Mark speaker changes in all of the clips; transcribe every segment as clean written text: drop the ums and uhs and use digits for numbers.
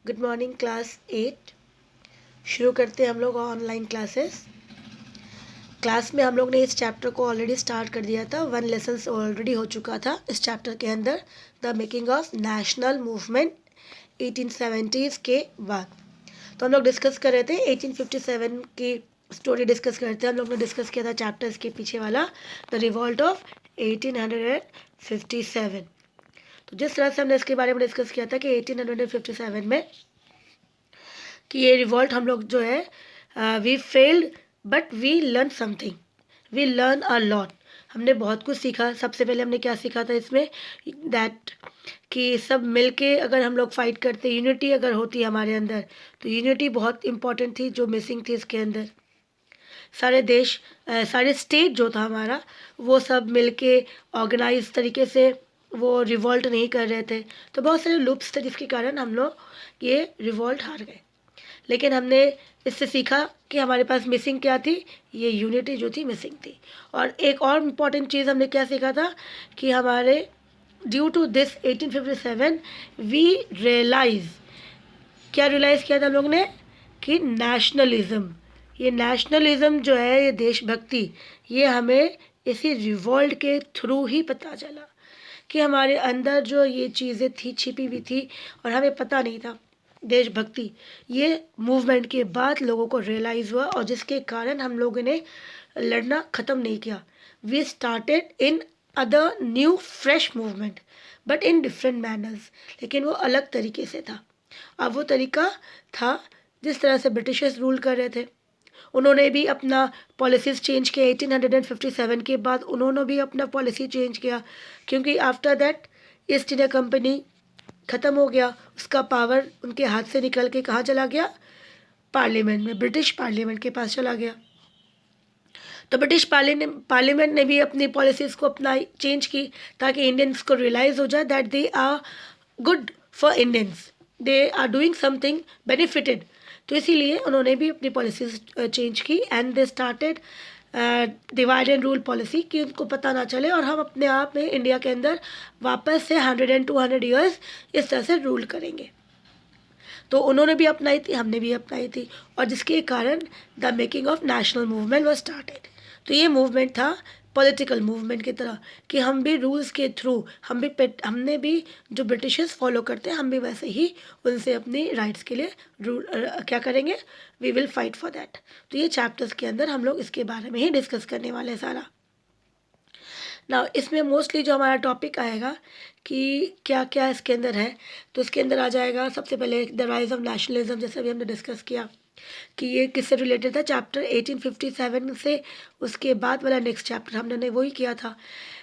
Speaker 1: Good morning class 8। शुरू करते हैं हम लोग ऑनलाइन क्लासेस। क्लास में हम लोग ने इस चैप्टर को ऑलरेडी स्टार्ट कर दिया था। 1 लेसन ऑलरेडी हो चुका था इस चैप्टर के अंदर, the making of national movement 1870s के बाद। तो हम लोग डिस्कस कर रहे थे 1857 की स्टोरी डिस्कस करते हैं। हम लोग ने डिस्कस किया था चैप्टर्स के पीछे वाला, द रिवॉल्ट ऑफ 1857। तो जिस तरह से हमने इसके बारे में डिस्कस किया था कि 1857 में कि ये रिवॉल्ट हम लोग जो है we failed but we learn something, we learn a lot. हमने बहुत कुछ सीखा। सबसे पहले हमने क्या सीखा था इसमें, दैट कि सब मिलके अगर हम लोग फाइट करते, यूनिटी अगर होती हमारे अंदर, तो यूनिटी बहुत इंपॉर्टेंट थी जो मिसिंग थी इसके अंदर। सारे देश सारे स्टेट जो था हमारा, वो सब मिलके ऑर्गेनाइज तरीके से वो रिवॉल्ट नहीं कर रहे थे। तो बहुत सारे लूप्स थे जिसके कारण हम लोग ये रिवॉल्ट हार गए। लेकिन हमने इससे सीखा कि हमारे पास मिसिंग क्या थी, ये यूनिटी जो थी मिसिंग थी। और एक और इम्पॉर्टेंट चीज़ हमने क्या सीखा था कि हमारे due to this 1857 we realise, क्या रियलाइज़ किया था हम लोग ने कि नेशनलिज्म, ये नेशनलिज्म जो है, ये देशभक्ति, ये हमें इसी रिवॉल्ट के थ्रू ही पता चला कि हमारे अंदर जो ये चीज़ें थी छिपी हुई थी और हमें पता नहीं था। देशभक्ति ये मूवमेंट के बाद लोगों को रियलाइज़ हुआ और जिसके कारण हम लोगों ने लड़ना ख़त्म नहीं किया। We started in other new fresh movement but in different manners, लेकिन वो अलग तरीके से था। अब वो तरीका था जिस तरह से ब्रिटिशर्स रूल कर रहे थे, उन्होंने भी अपना पॉलिसीज़ चेंज किया। 1857 के बाद उन्होंने भी अपना पॉलिसी चेंज किया, क्योंकि after that east India company ख़त्म हो गया, उसका पावर उनके हाथ से निकल के कहाँ चला गया, पार्लियामेंट में, ब्रिटिश पार्लियामेंट के पास चला गया। तो ब्रिटिश पार्लियामेंट ने भी अपनी पॉलिसीज़ को अपना चेंज की ताकि इंडियंस को रियलाइज़ हो जाए that they are good for Indians, they are doing something benefited. तो इसीलिए उन्होंने भी अपनी पॉलिसीज़ चेंज की and they started divide and rule policy, कि उनको पता ना चले और हम अपने आप में इंडिया के अंदर वापस से 100 and 200 ईयर्स इस तरह से रूल करेंगे। तो उन्होंने भी अपनाई थी, हमने भी अपनाई थी, और जिसके कारण the making of national movement was started. तो ये मूवमेंट था पॉलिटिकल मूवमेंट की तरह कि हम भी रूल्स के थ्रू, हमने भी जो ब्रिटिशर्स फॉलो करते हैं, हम भी वैसे ही उनसे अपनी राइट्स के लिए क्या करेंगे, we will fight for that. तो ये चैप्टर्स के अंदर हम लोग इसके बारे में ही डिस्कस करने वाले हैं सारा। ना इसमें मोस्टली जो हमारा टॉपिक आएगा कि क्या क्या इसके अंदर है, तो इसके अंदर आ जाएगा सबसे पहले द राइज ऑफ नेशनलिज्म, जैसे अभी हमने डिस्कस किया कि ये किससे रिलेटेड था, चैप्टर 1857 से। उसके बाद वाला नेक्स्ट चैप्टर हमने वही किया था,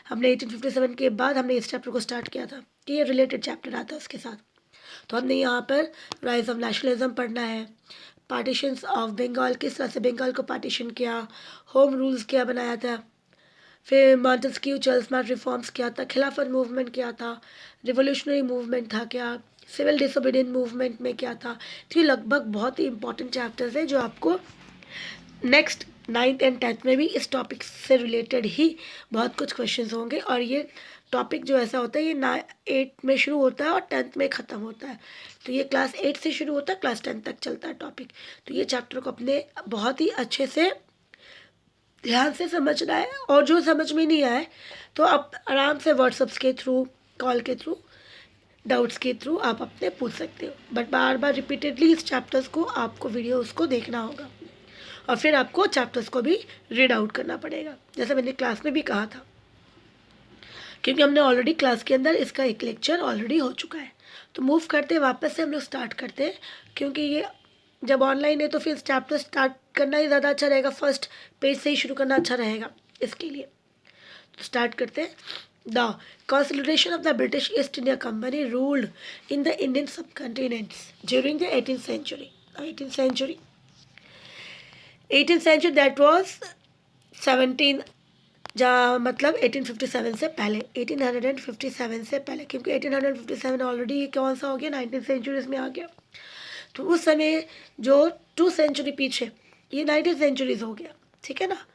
Speaker 1: हमने 1857 के बाद हमने इस चैप्टर को स्टार्ट किया था कि ये रिलेटेड चैप्टर आता है उसके साथ। तो हमने यहाँ पर राइज ऑफ नेशनलिज्म पढ़ना है, पार्टीशंस ऑफ बंगाल, किस तरह से बंगाल को पार्टीशन किया, होम रूल्स क्या बनाया था, फिर मॉन्टेस्क्यू चार्ल्समार्ट रिफॉर्म्स क्या था, खिलाफत मूवमेंट क्या था, रिवोल्यूशनरी मूवमेंट था क्या, सिविल डिसोबीडियंस मूवमेंट में क्या था। तो ये लगभग बहुत ही इंपॉर्टेंट चैप्टर्स है जो आपको नेक्स्ट 9th and 10th में भी इस टॉपिक से रिलेटेड ही बहुत कुछ क्वेश्चंस होंगे। और ये टॉपिक जो ऐसा होता है, ये 8 में शुरू होता है और 10th में ख़त्म होता है। तो ये क्लास 8 से शुरू होता है, क्लास 10 तक चलता है टॉपिक। तो ये चैप्टर को अपने बहुत ही अच्छे से ध्यान से समझना है, और जो समझ में नहीं आए तो आप आराम से व्हाट्सएप्स के थ्रू, कॉल के थ्रू, डाउट्स के थ्रू आप अपने पूछ सकते हो। बट बार बार रिपीटेडली इस चैप्टर्स को आपको वीडियोस को देखना होगा और फिर आपको चैप्टर्स को भी रीड आउट करना पड़ेगा, जैसे मैंने क्लास में भी कहा था, क्योंकि हमने ऑलरेडी क्लास के अंदर इसका एक लेक्चर ऑलरेडी हो चुका है। तो मूव करते वापस से हम लोग स्टार्ट करते हैं, क्योंकि ये जब ऑनलाइन है तो फिर चैप्टर स्टार्ट करना ही ज़्यादा अच्छा रहेगा, फर्स्ट पेज से ही शुरू करना अच्छा रहेगा इसके लिए। तो स्टार्ट करते हैं। The consolidation of the British East India Company ruled in the Indian subcontinents during the 18th century। 18th century that was 17, जहाँ मतलब 1857 से पहले, 1857 से पहले, क्योंकि 1857 ऑलरेडी कौन सा हो गया, 19th centuries में आ गया। तो उस समय जो 2 century पीछे, ये 19th centuries हो गया, ठीक है ना।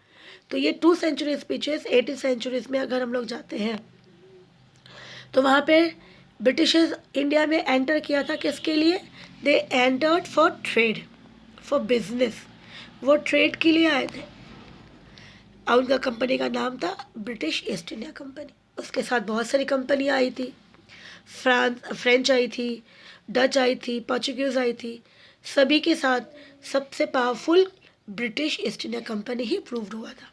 Speaker 1: तो ये 2 centuries पीछे 18th centuries में अगर हम लोग जाते हैं तो वहाँ पे ब्रिटिशर्स इंडिया में एंटर किया था किसके लिए? They entered for trade, for business, वो ट्रेड के लिए आए थे। और उनका कंपनी का नाम था ब्रिटिश ईस्ट इंडिया कंपनी। उसके साथ बहुत सारी कंपनियाँ आई थी, फ्रेंच आई थी, डच आई थी, पोर्चुगीज़ आई थी। सभी के साथ सबसे powerful British East India company he proved हुआ था।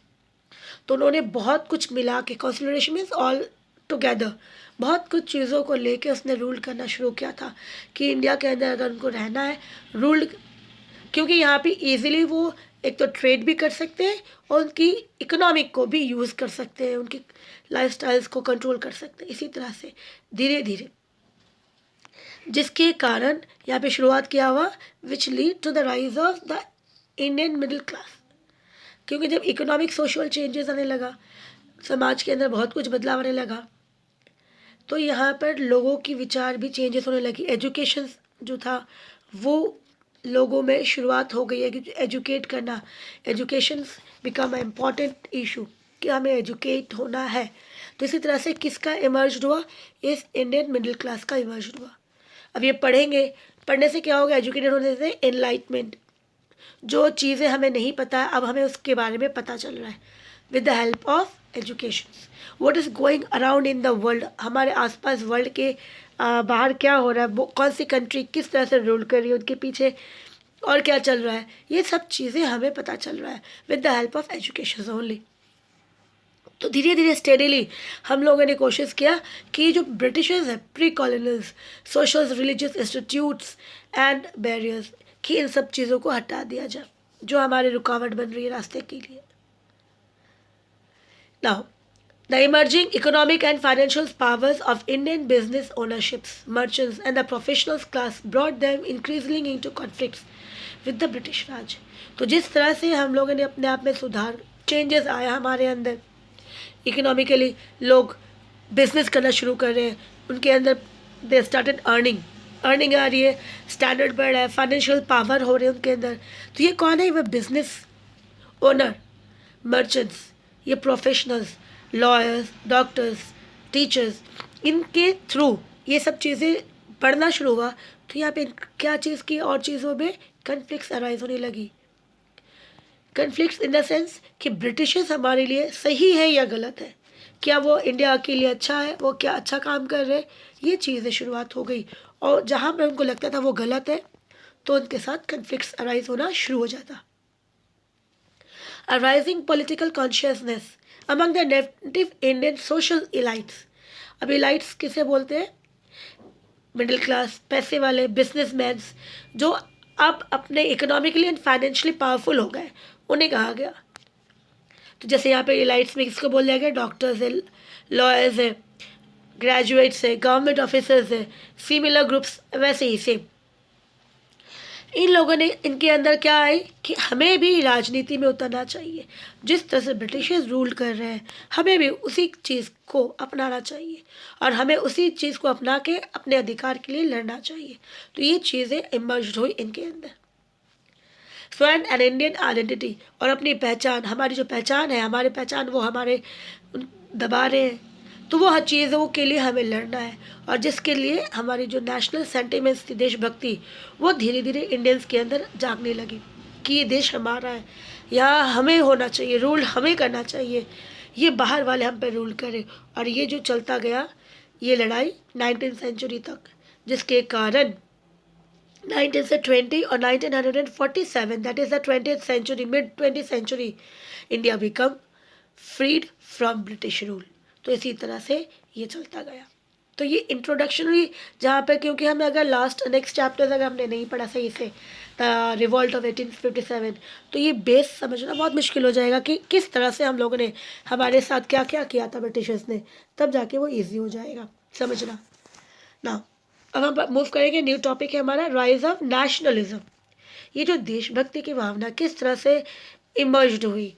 Speaker 1: तो उन्होंने बहुत कुछ मिला के, कंसिडरेशन मीन्स ऑल टुगेदर, बहुत कुछ चीज़ों को लेके उसने रूल करना शुरू किया था कि इंडिया के अंदर अगर उनको रहना है रूल्ड, क्योंकि यहाँ पे इजीली वो एक तो ट्रेड भी कर सकते हैं और उनकी इकोनॉमिक को भी यूज़ कर सकते हैं, उनकी लाइफस्टाइल्स को कंट्रोल कर सकते हैं। इसी तरह से धीरे धीरे, जिसके कारण यहाँ पे शुरुआत किया हुआ, which lead to the rise of the Indian middle class. क्योंकि जब इकोनॉमिक सोशल चेंजेस आने लगा, समाज के अंदर बहुत कुछ बदलाव आने लगा, तो यहाँ पर लोगों की विचार भी चेंजेस होने लगी। एजुकेशन जो था वो लोगों में शुरुआत हो गई है कि एजुकेट करना, education become a important issue कि हमें एजुकेट होना है। तो इसी तरह से किसका इमर्ज हुआ? इस इंडियन मिडिल क्लास का इमर्ज हुआ। अब ये पढ़ेंगे, पढ़ने से क्या होगा? एजुकेटेड होने से एनलाइटमेंट, जो चीज़ें हमें नहीं पता है अब हमें उसके बारे में पता चल रहा है with the help of education. What is going around in the world, हमारे आसपास वर्ल्ड के बाहर क्या हो रहा है, वो कौन सी कंट्री किस तरह से रूल कर रही है, उनके पीछे और क्या चल रहा है, ये सब चीज़ें हमें पता चल रहा है with the help of education only. तो धीरे धीरे स्टेडीली हम लोगों ने कोशिश किया कि जो ब्रिटिशर्स हैं, pre colonials, social religious institutes and barriers, कि इन सब चीज़ों को हटा दिया जाए जो हमारे रुकावट बन रही है रास्ते के लिए। Now the emerging economic and financial powers of Indian business ownerships, merchants and the professional class brought them increasing into conflicts with the British Raj. तो जिस तरह से हम लोगों ने अपने आप में सुधार, चेंजेस आया हमारे अंदर, इकोनॉमिकली लोग बिजनेस करना शुरू कर रहे हैं, उनके अंदर दे स्टार्टेड अर्निंग आ रही है, स्टैंडर्ड बढ़ रहा है, फाइनेंशियल पावर हो रहे हैं उनके अंदर। तो ये कौन है? वह बिजनेस ओनर, मर्चेंट्स, ये प्रोफेशनल्स, लॉयर्स, डॉक्टर्स, टीचर्स, इनके थ्रू ये सब चीज़ें पढ़ना शुरू हुआ। तो यहाँ पे क्या चीज़ की और चीज़ों में कन्फ्लिक्ट्स अराइज होने लगी। कन्फ्लिक्ट्स इन द सेंस कि ब्रिटिशर्स हमारे लिए सही है या गलत है, क्या वो इंडिया के लिए अच्छा है, वो क्या अच्छा काम कर रहे हैं, ये चीज़ें शुरुआत हो गई। और जहाँ पे उनको लगता था वो गलत है तो उनके साथ कन्फ्लिक्ट्स अराइज होना शुरू हो जाता। Arising political consciousness among the native Indian social elites. अब इलाइट्स किसे बोलते हैं? मिडिल क्लास, पैसे वाले, बिजनेसमैन, जो अब अपने इकोनॉमिकली एंड फाइनेंशियली पावरफुल हो गए, उन्हें कहा गया। तो जैसे यहाँ पे इलाइट्स में किसको बोल दिया गया? डॉक्टर्स है, लॉयर्स है, ग्रेजुएट्स है, गवर्नमेंट ऑफिसर्स है, सिमिलर ग्रुप्स, वैसे ही सेम। इन लोगों ने, इनके अंदर क्या है कि हमें भी राजनीति में उतरना चाहिए, जिस तरह से ब्रिटिशर्स रूल कर रहे हैं हमें भी उसी चीज़ को अपनाना चाहिए और हमें उसी चीज़ को अपना के अपने अधिकार के लिए लड़ना चाहिए। तो ये चीज़ें इमर्ज हुई इनके अंदर। स्वैन एंड इंडियन आइडेंटिटी, और अपनी पहचान, हमारी जो पहचान है, हमारे पहचान वो हमारे दबा रहे हैं, तो वो हर चीज़ों के लिए हमें लड़ना है। और जिसके लिए हमारी जो नेशनल सेंटिमेंट्स थी, देशभक्ति, वो धीरे धीरे इंडियंस के अंदर जागने लगी कि ये देश हमारा है, यहाँ हमें होना चाहिए, रूल हमें करना चाहिए, ये बाहर वाले हम पे रूल करें। और ये जो चलता गया ये लड़ाई 19वीं सेंचुरी तक, जिसके कारण 19 से 20 और 1947, that is the 20th century, mid 20th century, India become freed from British rule. तो इसी तरह से ये चलता गया। तो ये इंट्रोडक्शन हुई जहाँ पर, क्योंकि हमें अगर लास्ट नेक्स्ट चैप्टर्स अगर हमने नहीं पढ़ा सही से, द रिवॉल्ट ऑफ 1857, तो ये बेस समझना बहुत मुश्किल हो जाएगा कि किस तरह से हम लोगों ने, हमारे साथ क्या क्या किया था ब्रिटिशर्स ने, तब जाके वो ईजी हो जाएगा समझना ना। अब हम मूव करेंगे, न्यू टॉपिक है हमारा राइज ऑफ नेशनलिज्म। ये जो देशभक्ति की भावना किस तरह से इमर्ज्ड हुई,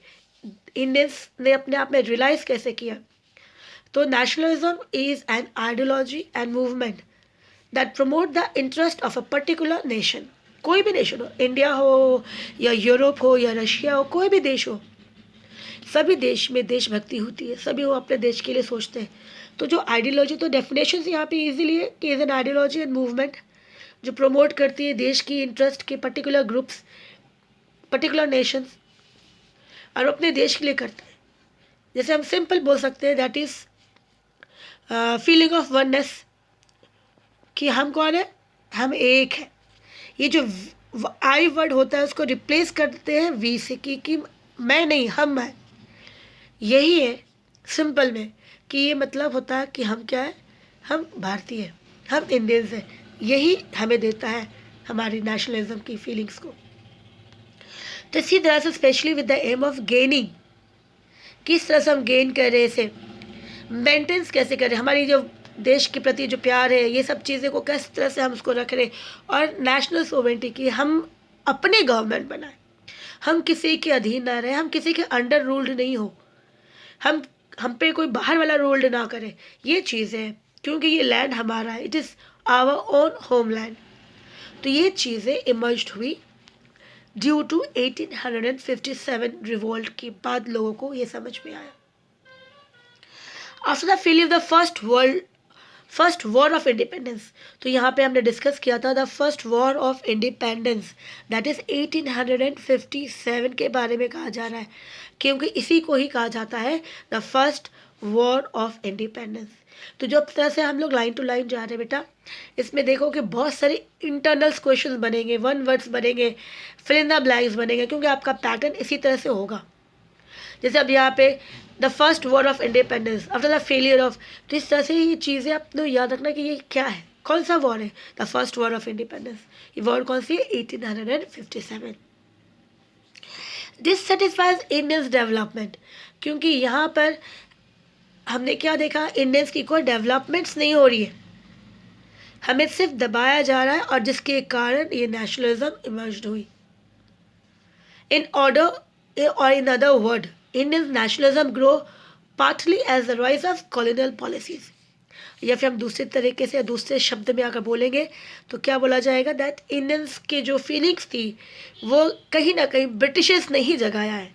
Speaker 1: इंडियंस ने अपने आप में रियलाइज कैसे किया। तो nationalism is an ideology and movement that promote the interest of a particular nation. कोई भी नेशन हो, इंडिया हो या यूरोप हो या रशिया हो, कोई भी देश हो, सभी देश में देशभक्ति होती है, सभी वो अपने देश के लिए सोचते हैं। तो जो आइडियोलॉजी, तो डेफिनेशन यहाँ पे इजीली है कि is an ideology and movement जो प्रमोट करती है देश की इंटरेस्ट के पर्टिकुलर ग्रुप्स, पर्टिकुलर नेशंस, और अपने देश के लिए करते हैं। जैसे हम सिंपल बोल सकते हैं that is feeling of oneness, कि हम कौन है, हम एक है। ये जो आई वर्ड होता है उसको रिप्लेस करते हैं वी से, कि मैं नहीं हम है। यही है सिंपल में कि ये मतलब होता है कि हम क्या है, हम भारतीय हैं, हम इंडियंस हैं। यही हमें देता है हमारी नेशनलिज्म की फीलिंग्स को। तो इसी तरह से specially with the aim of gaining, किस तरह से हम गेन कर रहे हैं, इसे मेंटेन्स कैसे करें, हमारी जो देश के प्रति जो प्यार है, ये सब चीज़ें को किस तरह से हम उसको रख रहे हैं, और नेशनल सोवरेनिटी की हम अपने गवर्नमेंट बनाए, हम किसी के अधीन ना रहे, हम किसी के अंडर रूल्ड नहीं हो, हम पे कोई बाहर वाला रूल्ड ना करे। ये चीज़ है क्योंकि ये लैंड हमारा है, it is our own homeland. तो ये चीज़ें इमर्ज्ड हुई ड्यू टू 1857 रिवोल्ट के बाद लोगों को ये समझ में आया। After the failure of the first war of independence, तो यहाँ पे हमने डिस्कस किया था the first war of independence, that is 1857 के बारे में कहा जा रहा है, क्योंकि इसी को ही कहा जाता है the first war of independence. तो जो तरह से हम लोग लाइन टू लाइन जा रहे हैं बेटा, इसमें देखो कि बहुत सारे इंटरनल्स क्वेश्चंस बनेंगे, वन वर्ड्स बनेंगे, फिल इन द ब्लैंक्स बनेंगे, क्योंकि आपका पैटर्न इसी तरह से होगा। जैसे अब यहाँ पे the first war of independence after the failure of, तो इस तरह से ये चीज़ें आपको याद रखना कि ये क्या है, कौन सा वॉर है, the first war of independence. ये वॉर कौन सी है, 1857। डिससेटिस्फाइज इंडियंस डेवलपमेंट, क्योंकि यहाँ पर हमने क्या देखा, इंडियंस की कोई डेवलपमेंट्स नहीं हो रही है, हमें सिर्फ दबाया जा रहा है, और जिसके कारण ये नेशनलिज्म इमर्ज्ड हुई। इन ऑर्डर और in other word, Indian nationalism grow partly as the rise of colonial policies, या फिर हम दूसरे तरीके से, दूसरे शब्द में अगर बोलेंगे तो क्या बोला जाएगा, दैट इंडियंस के जो फीलिंग्स थी वो कहीं ना कहीं ब्रिटिशर्स ने ही जगाया है।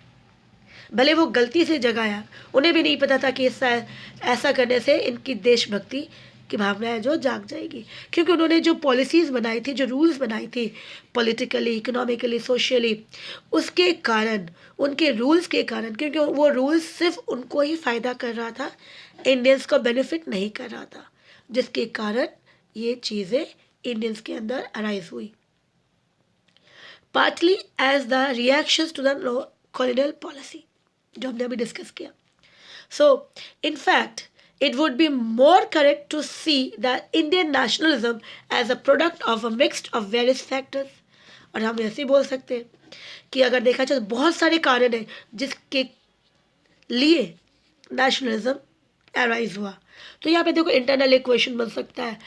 Speaker 1: भले वो गलती से जगाया, उन्हें भी नहीं पता था कि ऐसा करने से इनकी देशभक्ति की भावना है जो जाग जाएगी, क्योंकि उन्होंने जो पॉलिसीज़ बनाई थी, जो रूल्स बनाई थी पॉलिटिकली, इकोनॉमिकली, सोशली, उसके कारण, उनके रूल्स के कारण, क्योंकि वो रूल्स सिर्फ उनको ही फ़ायदा कर रहा था, इंडियंस को बेनिफिट नहीं कर रहा था, जिसके कारण ये चीज़ें इंडियंस के अंदर अराइज हुई, partly as the reactions to the colonial policy, जो हमने अभी डिस्कस किया। So in fact it would be more correct to see the Indian nationalism as a product of a mix of various factors। और हम ऐसे बोल सकते हैं कि अगर देखा जाए तो बहुत सारे कारण हैं जिसके लिए नेशनलिज्म अराइज हुआ। तो यहाँ पे देखो इंटरनल एक क्वेश्चन बन सकता है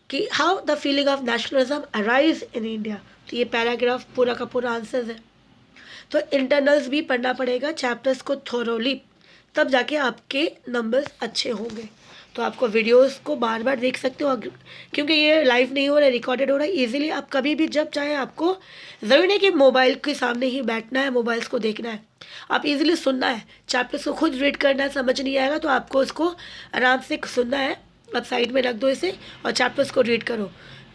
Speaker 1: कि how the feeling of nationalism arise in India. तो ये पैराग्राफ पूरा का पूरा आंसर है। तो इंटरनल्स भी पढ़ना पड़ेगा, चैप्टर्स को थोरोली, तब जाके आपके नंबर्स अच्छे होंगे। तो आपको वीडियोस को बार बार देख सकते हो, क्योंकि ये लाइव नहीं हो रहा है, रिकॉर्डेड हो रहा है। इजीली आप कभी भी जब चाहे, आपको ज़रूरी नहीं कि मोबाइल के सामने ही बैठना है, मोबाइल्स को देखना है, आप इजीली सुनना है, चैप्टर्स को खुद रीड करना है। समझ नहीं आएगा तो आपको उसको आराम से सुनना है, आप साइड में रख दो इसे और चैप्टर्स को रीड करो।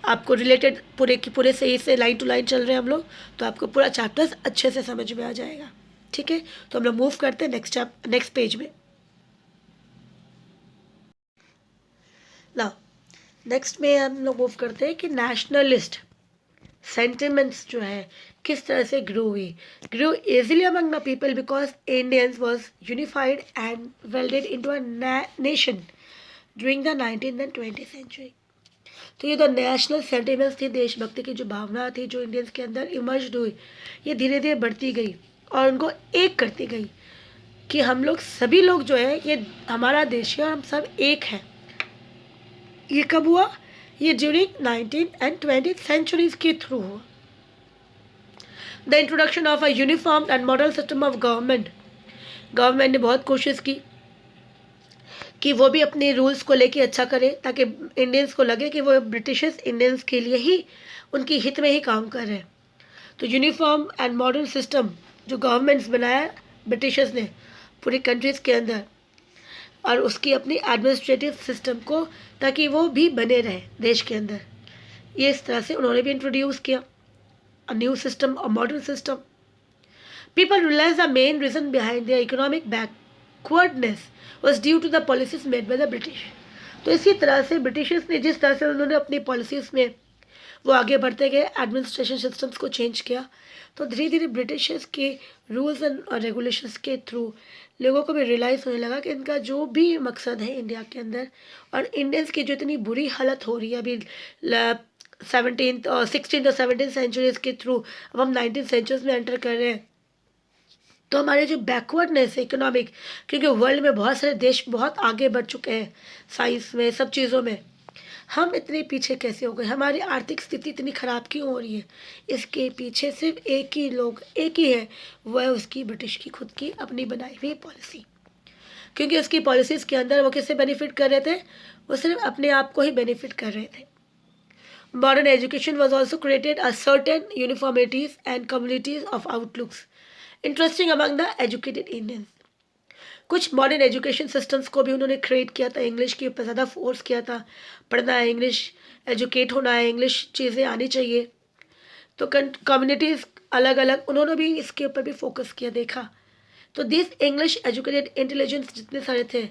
Speaker 1: आपको रिलेटेड पूरे की पूरे सही से लाइन टू लाइन चल रहे हैं हम लोग, तो आपको पूरा चैप्टर्स अच्छे से समझ में आ जाएगा। ठीक है, तो हम लोग मूव करते हैं नेक्स्ट पेज में। ना नेक्स्ट में हम लोग मूव करते हैं कि नेशनलिस्ट सेंटिमेंट्स जो है किस तरह से grow easily among the people because Indians was unified and welded into a nation during the 19th and 20th century। तो ये जो नेशनल सेंटिमेंट्स थी, देशभक्ति की जो भावना थी जो इंडियंस के अंदर इमर्ज हुई, ये धीरे धीरे बढ़ती गई और उनको एक करती गई कि हम लोग सभी लोग जो है, ये हमारा देश है और हम सब एक हैं। ये कब हुआ, ये during 19th and 20th centuries के थ्रू हुआ। The introduction of a uniform and model system of government ने बहुत कोशिश की कि वो भी अपने रूल्स को लेके अच्छा करे, ताकि इंडियंस को लगे कि वो ब्रिटिशर्स इंडियंस के लिए ही, उनकी हित में ही काम कर रहे हैं। तो यूनिफॉर्म एंड मॉडल सिस्टम जो गवर्नमेंट्स बनाया ब्रिटिशर्स ने पूरी कंट्रीज़ के अंदर, और उसकी अपनी एडमिनिस्ट्रेटिव सिस्टम को, ताकि वो भी बने रहे देश के अंदर। ये इस तरह से उन्होंने भी इंट्रोड्यूस किया a new system, a modern system. People realise the main reason behind the economic backwardness was due to the policies made by the British. तो इसी तरह से ब्रिटिशर्स ने जिस तरह से उन्होंने अपनी पॉलिसीज़ में वो आगे बढ़ते गए, एडमिनिस्ट्रेशन सिस्टम्स को चेंज किया, तो धीरे धीरे ब्रिटिशर्स के रूल्स एंड रेगुलेशंस के थ्रू लोगों को भी रियलाइज़ होने लगा कि इनका जो भी मकसद है इंडिया के अंदर, और इंडियंस की जो इतनी बुरी हालत हो रही है अभी 17th और 16th और 17th सेंचुरीज़ के थ्रू, अब हम 19th सेंचुरीज में एंटर कर रहे हैं। तो हमारे जो बैकवर्डनेस है इकोनॉमिक, क्योंकि वर्ल्ड में बहुत सारे देश बहुत आगे बढ़ चुके हैं साइंस में, सब चीज़ों में, हम इतने पीछे कैसे हो गए, हमारी आर्थिक स्थिति इतनी ख़राब क्यों हो रही है? इसके पीछे सिर्फ एक ही है, वह है उसकी ब्रिटिश की खुद की अपनी बनाई हुई पॉलिसी। क्योंकि उसकी पॉलिसीज़ के अंदर वो किससे बेनिफिट कर रहे थे? वो सिर्फ अपने आप को ही बेनिफिट कर रहे थे। Modern education was also created a certain uniformities and communities of outlooks interesting among the educated Indians. कुछ मॉडर्न एजुकेशन सिस्टम्स को भी उन्होंने क्रिएट किया था, इंग्लिश के ऊपर ज़्यादा फोर्स किया था, पढ़ना है इंग्लिश, एजुकेट होना है इंग्लिश, चीज़ें आनी चाहिए। तो कम्युनिटीज़ अलग अलग, उन्होंने भी इसके ऊपर भी फोकस किया, देखा। तो दिस इंग्लिश एजुकेटेड इंटेलिजेंस जितने सारे the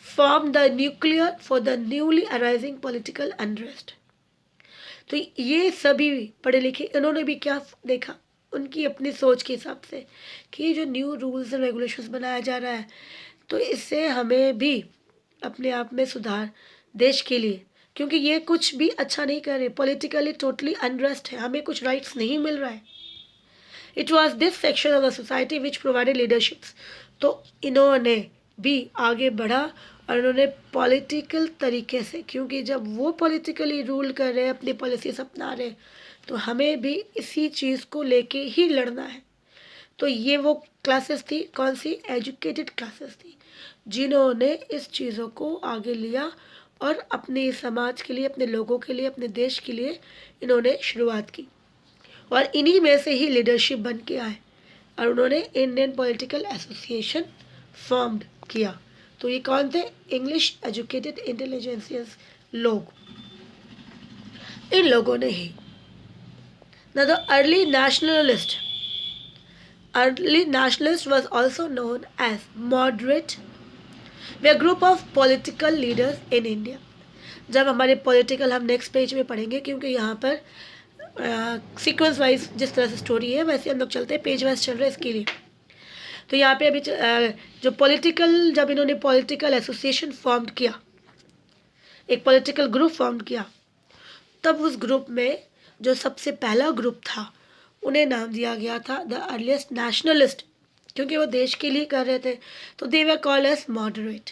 Speaker 1: form the nuclear for the newly arising political unrest. तो ये सभी पढ़े लिखे इन्होंने भी क्या देखा, उनकी अपनी सोच के हिसाब से, कि ये जो न्यू रूल्स एंड रेगुलेशंस बनाया जा रहा है, तो इससे हमें भी अपने आप में सुधार देश के लिए, क्योंकि ये कुछ भी अच्छा नहीं कर रहे, पॉलिटिकली टोटली अनरेस्ट है, हमें कुछ राइट्स नहीं मिल रहा है। It was this section of the society which provided leaderships. तो इन्होंने भी आगे बढ़ा और उन्होंने पॉलिटिकल तरीके से, क्योंकि जब वो पॉलिटिकली रूल कर रहे हैं, अपनी पॉलिसीज अपना रहे हैं, तो हमें भी इसी चीज़ को लेके ही लड़ना है। तो ये वो क्लासेस थी, कौन सी? एजुकेटेड क्लासेस थी, जिन्होंने इस चीज़ों को आगे लिया और अपने समाज के लिए, अपने लोगों के लिए, अपने देश के लिए इन्होंने शुरुआत की, और इन्हीं में से ही लीडरशिप बन के आए, और उन्होंने इंडियन पॉलिटिकल एसोसिएशन फॉर्म्ड किया। तो ये कौन थे? इंग्लिश एजुकेटेड इंटेलिजेंसियस लोग, इन लोगों ने ही। Now the early nationalist was also known as moderate, were a group of political leaders in India. जब हमारे पॉलिटिकल हम नेक्स्ट पेज में पढ़ेंगे, क्योंकि यहाँ पर सीक्वेंस वाइज जिस तरह से स्टोरी है वैसे हम लोग चलते हैं, पेज वाइज चल रहे हैं इसके लिए। तो यहाँ पे अभी जो पॉलिटिकल, जब इन्होंने पॉलिटिकल एसोसिएशन फॉर्म किया, एक पॉलिटिकल ग्रुप फॉर्म किया, तब उस ग्रुप में जो सबसे पहला ग्रुप था, उन्हें नाम दिया गया था द अर्लीस्ट नेशनलिस्ट, क्योंकि वो देश के लिए कर रहे थे, तो दे वर कॉल्ड एज मॉडरेट।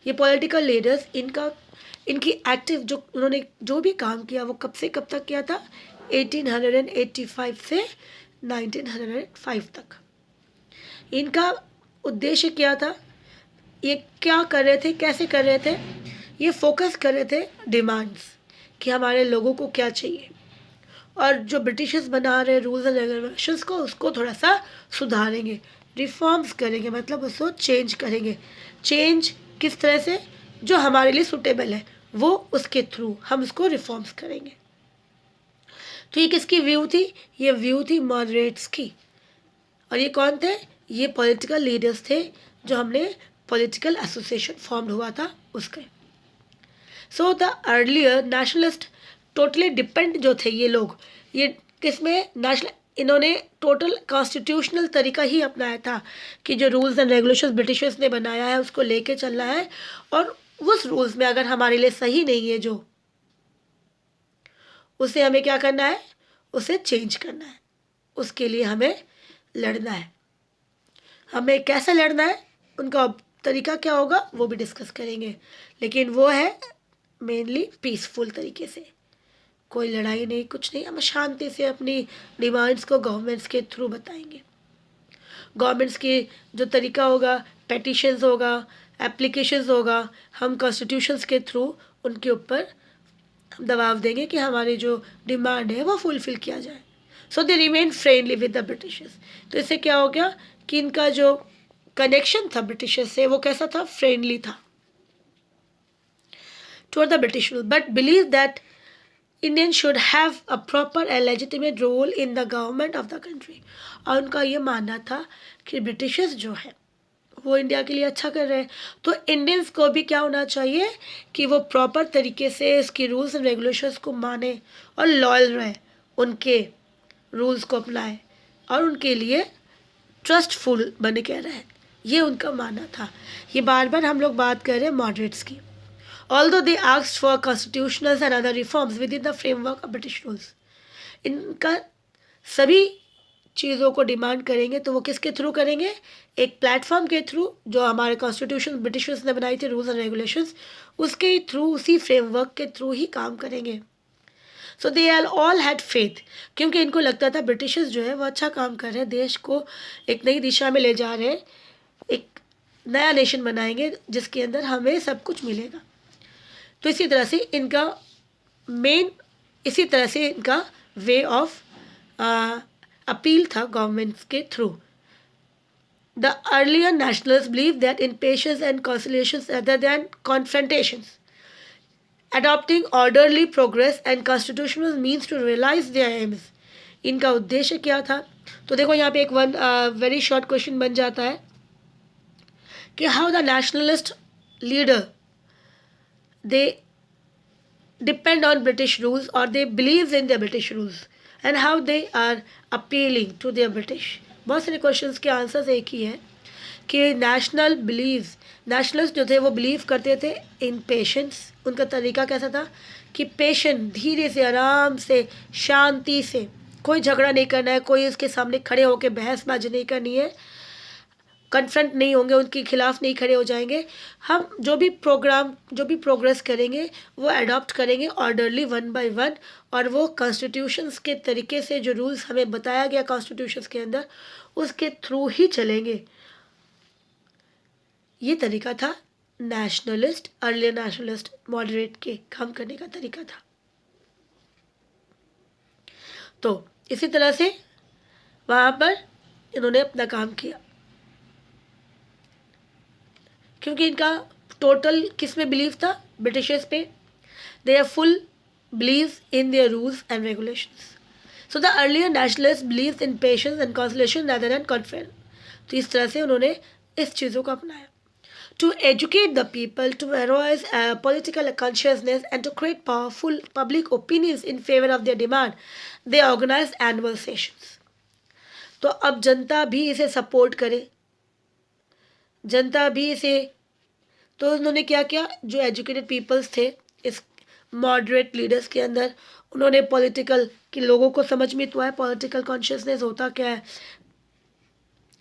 Speaker 1: ये पॉलिटिकल लीडर्स, इनकी एक्टिव जो उन्होंने जो भी काम किया, वो कब से कब तक किया था? 1885 से 1905 तक। इनका उद्देश्य क्या था? ये क्या कर रहे थे, कैसे कर रहे थे? ये फोकस कर रहे थे डिमांड्स, कि हमारे लोगों को क्या चाहिए, और जो ब्रिटिशर्स बना रहे रूल्स एंड रेगुलेशंस को, उसको थोड़ा सा सुधारेंगे, रिफॉर्म्स करेंगे, मतलब उसको चेंज करेंगे। चेंज किस तरह से? जो हमारे लिए सूटेबल है, वो उसके थ्रू हम उसको रिफॉर्म्स करेंगे। तो ये किसकी व्यू थी? ये व्यू थी मॉडरेट्स की। और ये कौन थे? ये पॉलिटिकल लीडर्स थे, जो हमने पॉलिटिकल एसोसिएशन फॉर्म हुआ था उसके। सो the earlier nationalist totally depend जो थे ये लोग, ये किसमें? नेशनल, इन्होंने टोटल कॉन्स्टिट्यूशनल तरीका ही अपनाया था, कि जो रूल्स एंड रेगुलेशंस ब्रिटिशर्स ने बनाया है उसको लेके चलना है, और उस रूल्स में अगर हमारे लिए सही नहीं है जो, उसे हमें क्या करना है? उसे चेंज करना है, उसके लिए हमें लड़ना है। हमें कैसे लड़ना है, उनका तरीका क्या होगा, वो भी डिस्कस करेंगे, लेकिन वो है मेनली पीसफुल तरीके से, कोई लड़ाई नहीं, कुछ नहीं, हम शांति से अपनी डिमांड्स को गवर्नमेंट्स के थ्रू बताएंगे। गवर्नमेंट्स की जो तरीका होगा, पेटिशंस होगा, एप्लीकेशंस होगा, हम कॉन्स्टिट्यूशंस के थ्रू उनके ऊपर दबाव देंगे कि हमारी जो डिमांड है वो फुलफिल किया जाए। So they remain friendly with the Britishers. तो इससे क्या हो गया कि इनका जो कनेक्शन था ब्रिटिशर्स से वो कैसा था, फ्रेंडली था toward the British rule, but believed that Indians should have a proper and legitimate role in the government of the country. और उनका ये मानना था कि ब्रिटिशर्स जो है वो इंडिया के लिए अच्छा कर रहे हैं, तो इंडियंस को भी क्या होना चाहिए कि वो प्रॉपर तरीके से इसकी रूल्स एंड रेगुलेशंस को माने और लॉयल रहे, उनके रूल्स को अपनाए और उनके लिए ट्रस्टफुल बने के रहे। ये उनका मानना था। ये बार बार हम लोग बात कर रहे हैं मॉडरेट्स की। Although they asked for constitutional and other reforms within the framework of British rules, इनका सभी चीज़ों को डिमांड करेंगे तो वो किसके थ्रू करेंगे, एक प्लेटफॉर्म के थ्रू जो हमारे कॉन्स्टिट्यूशन ब्रिटिशर्स ने बनाई थी, रूल्स एंड रेगुलेशंस, उसके थ्रू, उसी फ्रेमवर्क के थ्रू ही काम करेंगे। So they are all had faith, क्योंकि इनको लगता था ब्रिटिशर्स जो है वो अच्छा काम कर रहे हैं, देश को एक नई दिशा में ले जा रहे हैं, एक नया नेशन बनाएंगे जिसके अंदर हमें सब कुछ मिलेगा। तो इसी तरह से इनका वे ऑफ अपील था गवर्नमेंट के through. The earlier nationals believe that in patience and conciliations rather than confrontations, adopting orderly progress and constitutional means to realize their aims. इनका उद्देश्य क्या था, तो देखो यहाँ पे एक वेरी शॉर्ट क्वेश्चन बन जाता है कि how the nationalist leader they depend on British rules or they believe in their British rules and how they are appealing to their British. बहुत सारे क्वेश्चंस के आंसर्स एक ही है कि नेशनल्स जो थे वो बिलीव करते थे इन पेशेंस। उनका तरीका कैसा था कि पेशेंट, धीरे से, आराम से, शांति से, कोई झगड़ा नहीं करना है, कोई उसके सामने खड़े होकर बहसबाजी नहीं करनी है, कन्फ्रंट नहीं होंगे, उनके खिलाफ नहीं खड़े हो जाएंगे। हम जो भी प्रोग्रेस करेंगे वो अडॉप्ट करेंगे ऑर्डरली, वन बाय वन, और वो कॉन्स्टिट्यूशंस के तरीके से, जो रूल्स हमें बताया गया कॉन्स्टिट्यूशंस के अंदर, उसके थ्रू ही चलेंगे। ये तरीका था नेशनलिस्ट, अर्ली नेशनलिस्ट मॉडरेट के काम करने का तरीका था। तो इसी तरह से वहाँ पर इन्होंने अपना काम किया, क्योंकि इनका टोटल किस में बिलीव था, ब्रिटिशर्स पे। They are full believe in their rules and regulations. So the earlier nationalist believe in patience and consolation rather than conference. तो इस तरह से उन्होंने इस चीज़ों को अपनाया। To educate the people, to arouse political consciousness and to create powerful public opinions in favor of their demand, they organized annual sessions. तो अब जनता भी इसे सपोर्ट करे, जनता भी इसे, तो उन्होंने क्या किया, जो एजुकेटेड पीपल्स थे इस मॉडरेट लीडर्स के अंदर, उन्होंने पॉलिटिकल कि लोगों को समझ में तो आया पॉलिटिकल कॉन्शियसनेस होता क्या है,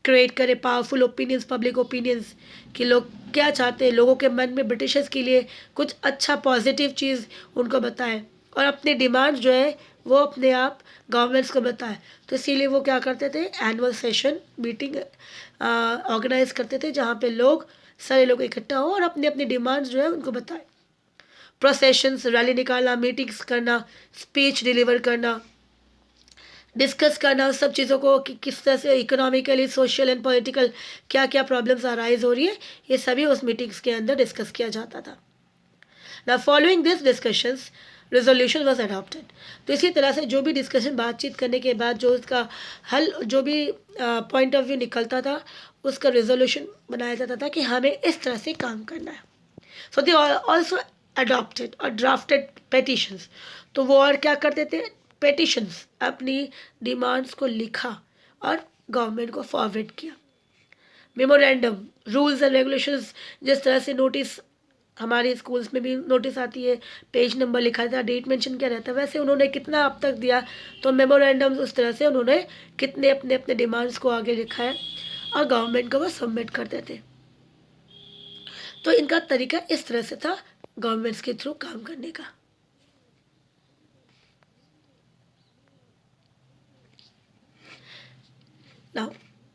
Speaker 1: क्रिएट करे पावरफुल ओपिनियंस, पब्लिक ओपिनियंस, कि लोग क्या चाहते हैं, लोगों के मन में ब्रिटिशर्स के लिए कुछ अच्छा पॉजिटिव चीज़ उनको बताएं और अपने डिमांड्स जो है वो अपने आप गवर्नमेंट्स को बताएं। तो इसीलिए वो क्या करते थे, एनुअल सेशन मीटिंग ऑर्गेनाइज करते थे, जहाँ पे लोग, सारे लोग इकट्ठा हो और अपने अपने डिमांड्स जो है उनको बताएं। प्रोसेशंस, रैली निकालना, मीटिंग्स करना, स्पीच डिलीवर करना, डिस्कस करना उस सब चीज़ों को कि किस तरह से इकोनॉमिकली, सोशल एंड पॉलिटिकल क्या क्या प्रॉब्लम्स अराइज हो रही है, ये सभी उस मीटिंग्स के अंदर डिस्कस किया जाता था। ना following this discussions resolution was adopted. तो इसी तरह से जो भी डिस्कशन, बातचीत करने के बाद जो उसका हल, जो भी पॉइंट ऑफ व्यू निकलता था, उसका रेजोल्यूशन बनाया जाता था कि हमें इस तरह से काम करना है। सो दे ऑल्सो अडॉप्टेड और ड्राफ्टेड पेटिशंस। तो वो और क्या करते थे, पेटिशंस, अपनी डिमांड्स को लिखा और गवर्नमेंट को फॉरवर्ड किया। मेमोरेंडम, रूल्स एंड रेगुलेशंस, जिस तरह से नोटिस हमारे स्कूल्स में भी नोटिस आती है, पेज नंबर लिखा था, डेट मेंशन किया रहता है, वैसे उन्होंने कितना अब तक दिया, तो मेमोरेंडम्स उस तरह से उन्होंने कितने अपने अपने डिमांड्स को आगे लिखा है और गवर्नमेंट को वो सबमिट करते थे। तो इनका तरीका इस तरह से था गवर्नमेंट्स के थ्रू काम करने का। नाउ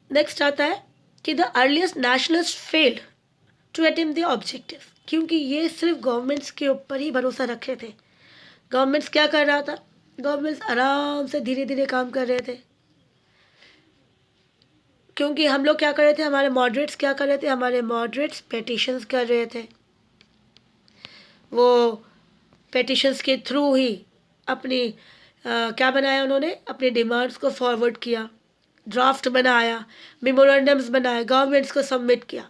Speaker 1: नेक्स्ट आता है कि the earliest nationalist failed to attain the objective, क्योंकि ये सिर्फ गवर्नमेंट्स के ऊपर ही भरोसा रखे थे। गवर्नमेंट्स क्या कर रहा था, गवर्नमेंट्स आराम से धीरे धीरे काम कर रहे थे, क्योंकि हम लोग क्या कर रहे थे, हमारे मॉडरेट्स क्या कर रहे थे, हमारे मॉडरेट्स पेटिशंस कर रहे थे। वो पेटिशंस के थ्रू ही अपनी क्या बनाया उन्होंने, अपनी डिमांड्स को फॉरवर्ड किया, ड्राफ्ट बनाया, मेमोरेंडम्स बनाए, गवर्नमेंट्स को सबमिट किया।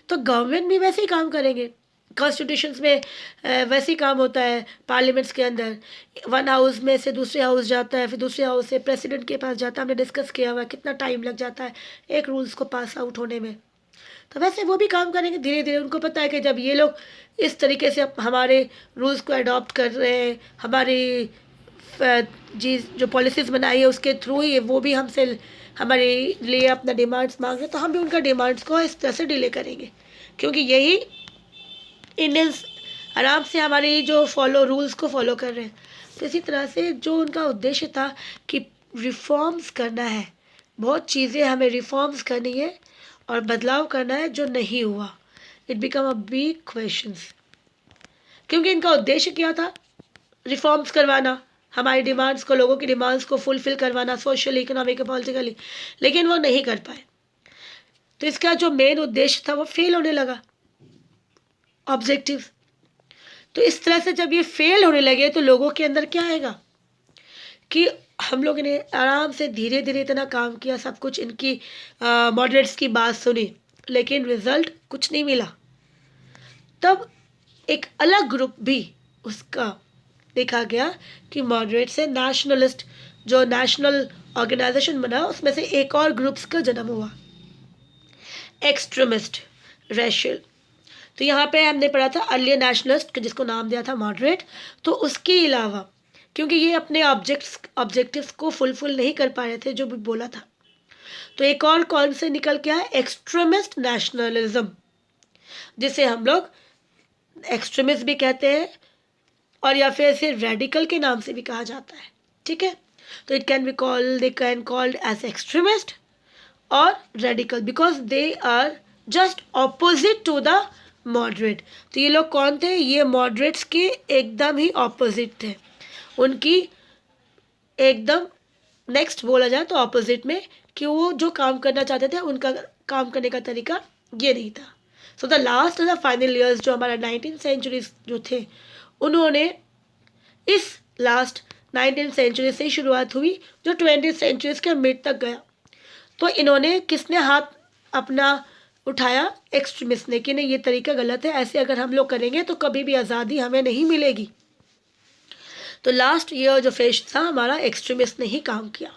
Speaker 1: तो गवर्नमेंट भी वैसे ही काम करेंगे। कॉन्स्टिट्यूशंस में वैसे ही काम होता है। पार्लियामेंट्स के अंदर वन हाउस में से दूसरे हाउस जाता है, फिर दूसरे हाउस से प्रेसिडेंट के पास जाता है। हमने डिस्कस किया हुआ है कितना टाइम लग जाता है एक रूल्स को पास आउट होने में। तो वैसे वो भी काम करेंगे धीरे धीरे। उनको पता है कि जब ये लोग इस तरीके से हमारे रूल्स को अडॉप्ट कर रहे हैं, हमारी जी जो पॉलिसीज़ बनाई है उसके थ्रू ही वो भी हमसे हमारे लिए अपना डिमांड्स मांग रहे हैं, तो हम भी उनका डिमांड्स को इस तरह से डिले करेंगे, क्योंकि यही इंडियंस आराम से हमारे जो रूल्स को फॉलो कर रहे हैं। तो इसी तरह से जो उनका उद्देश्य था कि रिफॉर्म्स करना है, बहुत चीज़ें हमें रिफॉर्म्स करनी है और बदलाव करना है जो नहीं हुआ। It become a big questions, क्योंकि इनका उद्देश्य क्या था, रिफॉर्म्स करवाना, हमारी डिमांड्स को, लोगों की डिमांड्स को फुलफिल करवाना, सोशली, इकोनॉमिक, पॉलिटिकली, लेकिन वो नहीं कर पाए। तो इसका जो मेन उद्देश्य था वो फेल होने लगा, ऑब्जेक्टिव। तो इस तरह से जब ये फेल होने लगे तो लोगों के अंदर क्या आएगा कि हम लोगों ने आराम से धीरे धीरे इतना काम किया, सब कुछ इनकी मॉडरेट्स की बात सुनी, लेकिन रिजल्ट कुछ नहीं मिला। तब एक अलग ग्रुप भी उसका देखा गया कि मॉडरेट से नेशनलिस्ट, जो नेशनल ऑर्गेनाइजेशन बना, उसमें से एक और ग्रुप्स का जन्म हुआ, एक्सट्रीमिस्ट, रेशियल। तो यहाँ पे हमने पढ़ा था अर्लियर नेशनलिस्ट, जिसको नाम दिया था मॉडरेट। तो उसके अलावा क्योंकि ये अपने ऑब्जेक्टिव्स को फुलफिल नहीं कर पा रहे थे जो भी बोला था, तो एक और कौन से निकल के आया, एक्सट्रीमिस्ट नेशनलिज्म, जिसे हम लोग एक्सट्रीमिस्ट भी कहते हैं और या फिर इसे रेडिकल के नाम से भी कहा जाता है। ठीक है, तो it can be called, they can called as extremist और radical because they are just opposite to the moderate. तो ये लोग कौन थे, ये मॉडरेट्स के एकदम ही ऑपोजिट थे, उनकी एकदम नेक्स्ट बोला जाए तो ऑपोजिट में, कि वो जो काम करना चाहते थे उनका काम करने का तरीका ये नहीं था। So the last the final years, जो हमारा 19th सेंचुरी जो थे, उन्होंने इस लास्ट 19th सेंचुरी से शुरुआत हुई जो 20th सेंचुरी के मिड तक गया। तो इन्होंने किसने हाथ अपना उठाया, एक्सट्रीमिस्ट ने, कि नहीं ये तरीका गलत है, ऐसे अगर हम लोग करेंगे तो कभी भी आज़ादी हमें नहीं मिलेगी। तो लास्ट ईयर जो फेज था हमारा, एक्सट्रीमिस्ट ने ही काम किया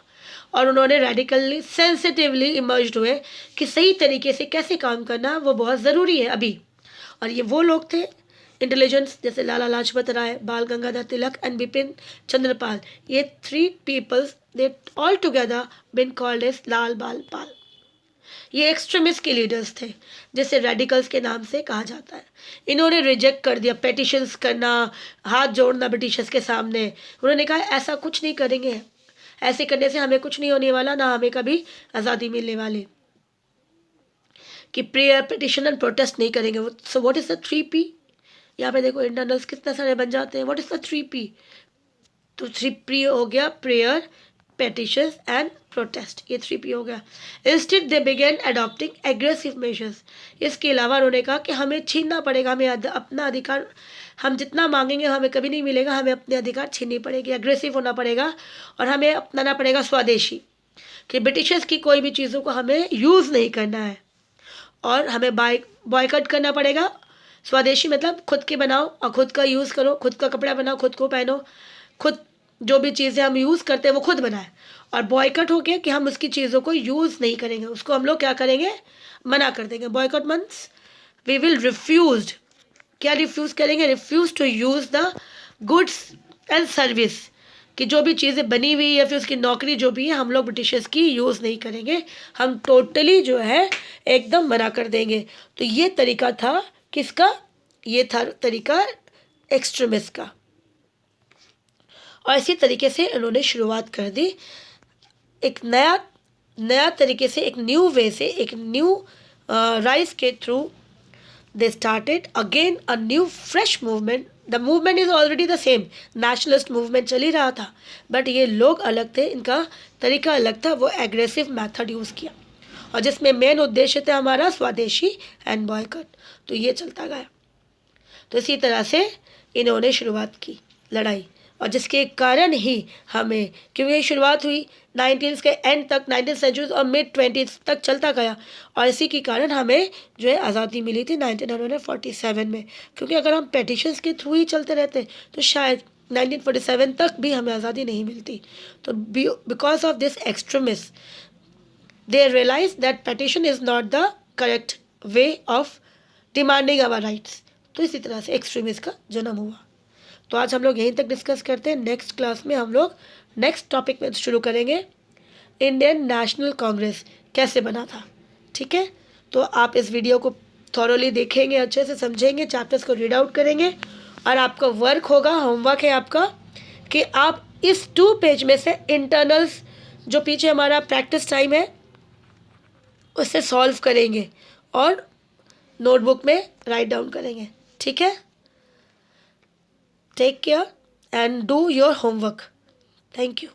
Speaker 1: और उन्होंने रेडिकली सेंसिटिवली इमर्ज्ड हुए कि सही तरीके से कैसे काम करना वो बहुत ज़रूरी है अभी। और ये वो लोग थे इंटेलिजेंस, जैसे लाला लाजपत राय, बाल गंगाधर तिलक एंड बिपिन चंद्रपाल। ये 3 peoples, they all together bin called as Lal Bal Pal. ये एक्सट्रीमिस्ट के लीडर्स थे, जिसे रेडिकल्स के नाम से कहा जाता है। इन्होंने रिजेक्ट कर दिया पेटिशंस करना, हाथ जोड़ना ब्रिटिशर्स के सामने। उन्होंने कहा ऐसा कुछ नहीं करेंगे, ऐसे करने से हमें कुछ नहीं होने वाला, ना हमें कभी आज़ादी मिलने वाली, कि प्रेयर, पिटिशन एंड प्रोटेस्ट नहीं करेंगे। So what is the 3P? यहाँ पे देखो इंटरनल्स कितने सारे बन जाते हैं। What is the 3P? तो 3P हो गया, प्रेयर, पेटिशंस एंड प्रोटेस्ट, ये 3P हो गया। Instead they began adopting aggressive measures. इसके अलावा उन्होंने कहा कि हमें छीनना पड़ेगा, हमें अपना अधिकार, हम जितना मांगेंगे हमें कभी नहीं मिलेगा, हमें अपने अधिकार छीननी पड़ेगी, एग्रेसिव होना पड़ेगा और हमें अपनाना पड़ेगा स्वदेशी, कि ब्रिटिशर्स की कोई भी चीज़ों को हमें यूज़ नहीं करना है और हमें बॉयकॉट करना पड़ेगा। स्वदेशी मतलब खुद के बनाओ और खुद का यूज़ करो, खुद का कपड़ा बनाओ, खुद को पहनो, खुद जो भी चीज़ें हम यूज़ करते हैं वो खुद बनाए। और बॉयकॉट हो गया कि हम उसकी चीज़ों को यूज़ नहीं करेंगे, उसको हम लोग क्या करेंगे, मना कर देंगे। Boycott means we will refuse, क्या रिफ्यूज़ करेंगे, refuse to use the goods and service, कि जो भी चीज़ें बनी हुई या फिर उसकी नौकरी जो भी है हम लोग ब्रिटिशर्स की यूज़ नहीं करेंगे, हम टोटली जो है एकदम मना कर देंगे। तो ये तरीका था किसका, ये था तरीका एक्सट्रीमिस्ट का। और इसी तरीके से उन्होंने शुरुआत कर दी एक नया तरीके से, एक न्यू वे से, एक न्यू राइज के through they started again a new fresh movement. The movement is already the same, nationalist movement चल ही रहा था, बट ये लोग अलग थे, इनका तरीका अलग था, वो एग्रेसिव मेथड यूज़ किया। और जिसमें मेन उद्देश्य था हमारा स्वदेशी एंड बॉयकॉट। तो ये चलता गया। तो इसी तरह से इन्होंने शुरुआत की लड़ाई, और जिसके कारण ही हमें, क्योंकि ये शुरुआत हुई 19 के एंड तक, 19th सेंचुरी और मिड 20s तक चलता गया, और इसी के कारण हमें जो है आज़ादी मिली थी 1947 में। क्योंकि अगर हम पेटिशंस के थ्रू ही चलते रहते तो शायद 1947 तक भी हमें आज़ादी नहीं मिलती। तो because of this extremist they realize that petition is not the correct way of demanding our rights। तो इसी तरह से एक्सट्रीमिस्ट का जन्म हुआ। तो आज हम लोग यहीं तक डिस्कस करते हैं। नेक्स्ट क्लास में हम लोग नेक्स्ट टॉपिक में शुरू करेंगे, इंडियन नेशनल कांग्रेस कैसे बना था। ठीक है, तो आप इस वीडियो को थॉरोली देखेंगे, अच्छे से समझेंगे, चैप्टर्स को रीड आउट करेंगे, और आपका वर्क होगा, होमवर्क है आपका, कि आप इस 2 पेज में से इंटरनल्स जो पीछे हमारा प्रैक्टिस टाइम है उससे सॉल्व करेंगे और नोटबुक में राइट डाउन करेंगे। ठीक है, take care and do your homework. Thank you.